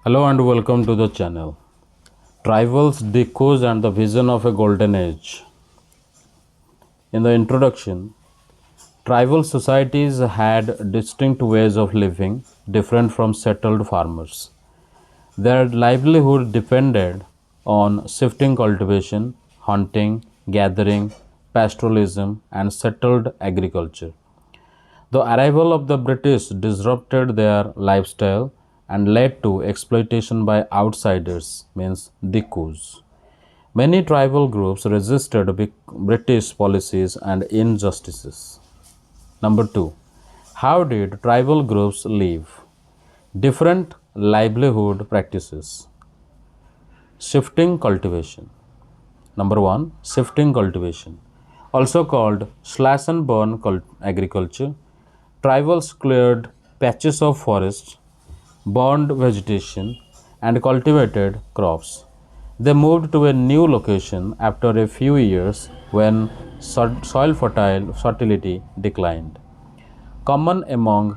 Hello and welcome to the channel. Tribals, Dikus and the Vision of a Golden Age. In the introduction, tribal societies had distinct ways of living, different from settled farmers. Their livelihood depended on shifting cultivation, hunting, gathering, pastoralism, and settled agriculture. The arrival of the British disrupted their lifestyle and led to exploitation by outsiders, means Dikus. Many tribal groups resisted British policies and injustices. Number 2. How did tribal groups live? Different livelihood practices. Shifting cultivation. Number 1. Shifting cultivation. Also called slash and burn agriculture. Tribals cleared patches of forest, burned vegetation, and cultivated crops. They moved to a new location after a few years when soil fertility declined. Common among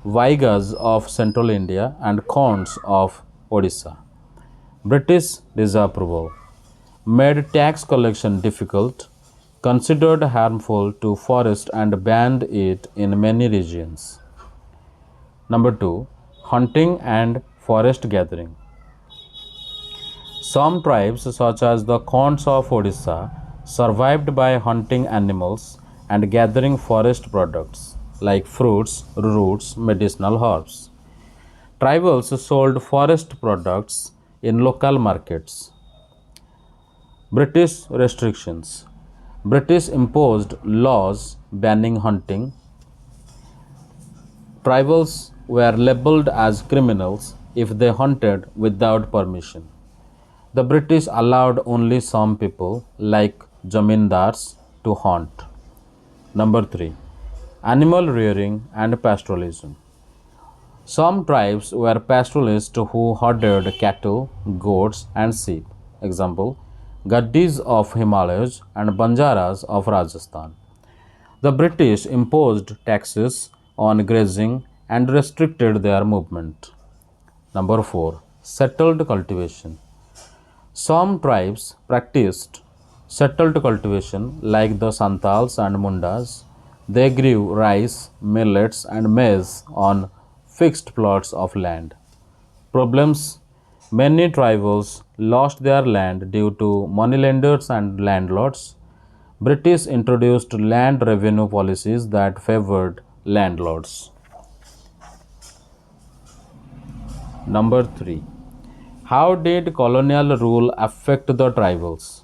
Vaigas of central India and Khonds of Odisha. British disapproval made tax collection difficult, considered harmful to forest and banned it in many regions. Number 2. Hunting and forest gathering. Some tribes, such as the Khonds of Odisha, survived by hunting animals and gathering forest products like fruits, roots, medicinal herbs. Tribals sold forest products in local markets. British restrictions. British imposed laws banning hunting. Tribals were labeled as criminals if they hunted without permission. The British allowed only some people, like zamindars, to hunt. Number 3. Animal rearing and pastoralism. Some tribes were pastoralists who herded cattle, goats, and sheep. Example, Gaddis of Himalayas and Banjaras of Rajasthan. The British imposed taxes on grazing and restricted their movement. Number 4. Settled cultivation. Some tribes practiced settled cultivation like the Santals and Mundas. They grew rice, millets, and maize on fixed plots of land. Problems. Many tribals lost their land due to moneylenders and landlords. British introduced land revenue policies that favored landlords. Number 3. How did colonial rule affect the tribals?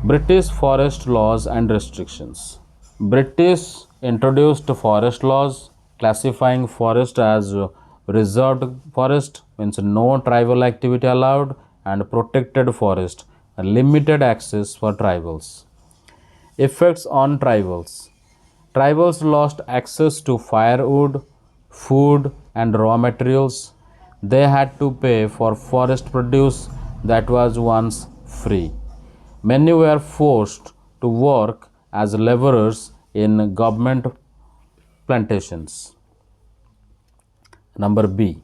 British forest laws and restrictions. British introduced forest laws classifying forest as reserved forest, means no tribal activity allowed, and protected forest, limited access for tribals. Effects on tribals. Tribals lost access to firewood, food, and raw materials. They had to pay for forest produce that was once free. Many were forced to work as laborers in government plantations. Number B.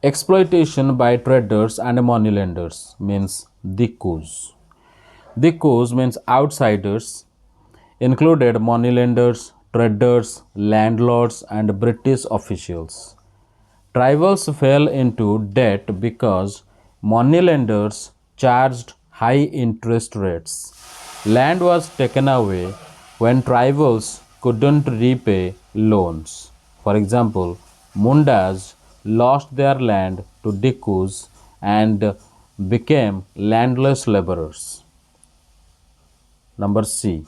Exploitation by traders and moneylenders, means Dikus. Dikus means outsiders, included moneylenders, traders, landlords, and British officials. Tribals fell into debt because moneylenders charged high interest rates. Land was taken away when tribals couldn't repay loans. For example, Mundas lost their land to Dikus and became landless laborers. Number C.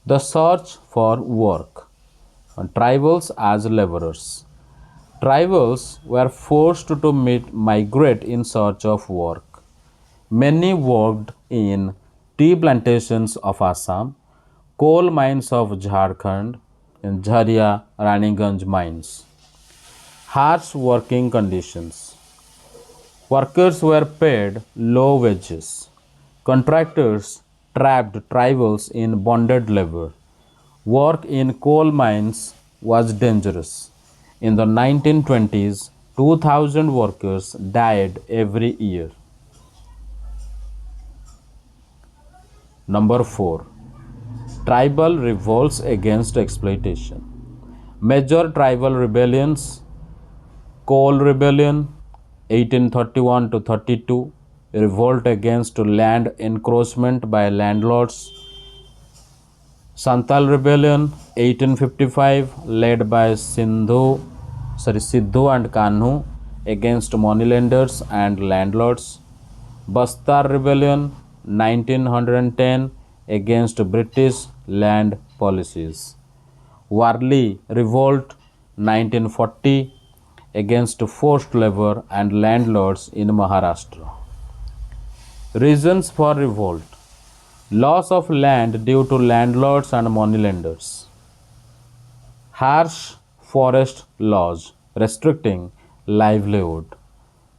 The search for work. Tribals as laborers. Tribals were forced to migrate in search of work. Many worked in tea plantations of Assam, coal mines of Jharkhand, and Jharia Raniganj mines. Harsh working conditions. Workers were paid low wages. Contractors trapped tribals in bonded labor. Work in coal mines was dangerous. In the 1920s, 2,000 workers died every year. Number 4. Tribal revolts against exploitation. Major tribal rebellions: Coal Rebellion 1831 to 32, revolt against land encroachment by landlords. Santal Rebellion 1855, led by Sidhu and Kanhu against moneylenders and landlords. Bastar Rebellion 1910, against British land policies. Warli Revolt 1940, against forced labor and landlords in Maharashtra. Reasons for revolt: loss of land due to landlords and moneylenders, harsh forest laws restricting livelihood,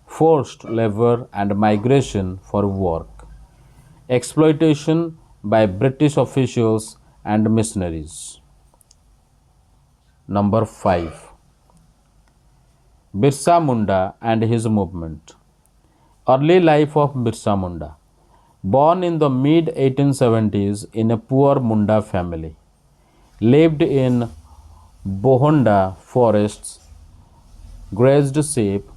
forced labor and migration for work, exploitation by British officials and missionaries. Number 5. Birsa Munda and his movement. Early life of Birsa Munda. Born in the mid 1870s in a poor Munda family, lived in Bohonda forests, grazed sheep,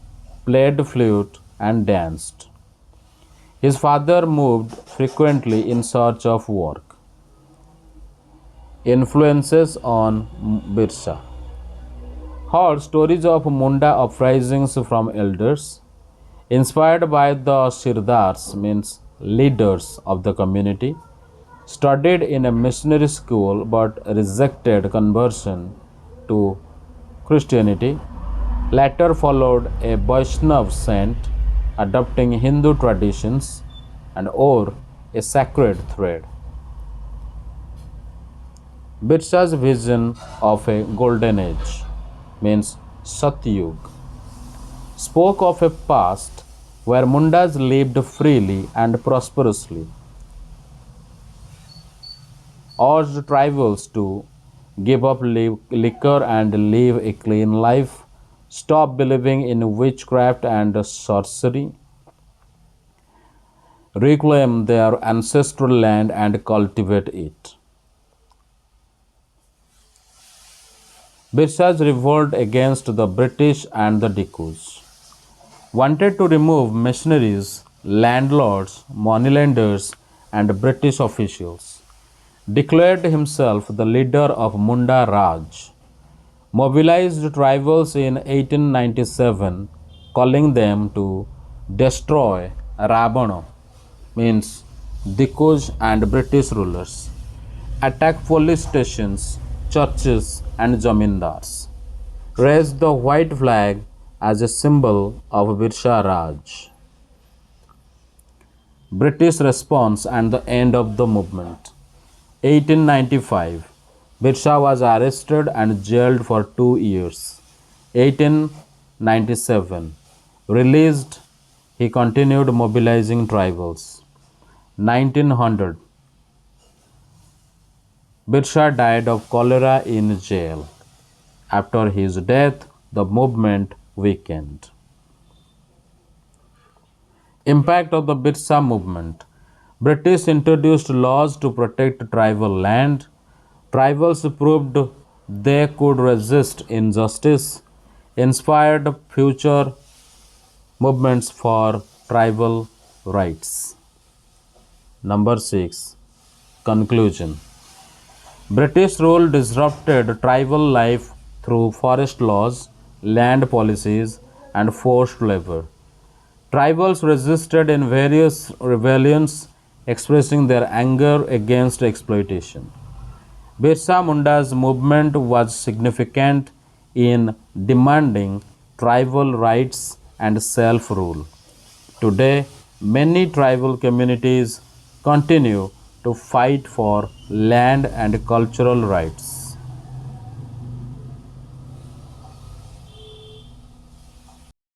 played flute, and danced. His father moved frequently in search of work. Influences on Birsa. Heard stories of Munda uprisings from elders. Inspired by the Sirdars, means leaders of the community. Studied in a missionary school but rejected conversion to Christianity. Later followed a Vaishnav saint, adopting Hindu traditions and wore a sacred thread. Birsa's vision of a golden age, means Satyug, spoke of a past where Mundas lived freely and prosperously, urged tribals to give up liquor and live a clean life, stop believing in witchcraft and sorcery, reclaim their ancestral land and cultivate it. Birsa's revolt against the British and the Dikus wanted to remove missionaries, landlords, moneylenders, and British officials. Declared himself the leader of Munda Raj. Mobilized tribals in 1897, calling them to destroy Ravana, means Dikus and British rulers, attack police stations, churches, and zamindars, raised the white flag as a symbol of Birsa Raj. British response and the end of the movement. 1895, Birsa was arrested and jailed for 2 years. 1897, released, he continued mobilizing tribals. 1900, Birsa died of cholera in jail. After his death, the movement weakened. Impact of the Birsa movement. British introduced laws to protect tribal land. Tribals proved they could resist injustice. Inspired future movements for tribal rights. Number 6. Conclusion. British rule disrupted tribal life through forest laws, land policies, and forced labor. Tribals resisted in various rebellions, expressing their anger against exploitation. Birsa Munda's movement was significant in demanding tribal rights and self rule. Today, many tribal communities continue to fight for land and cultural rights.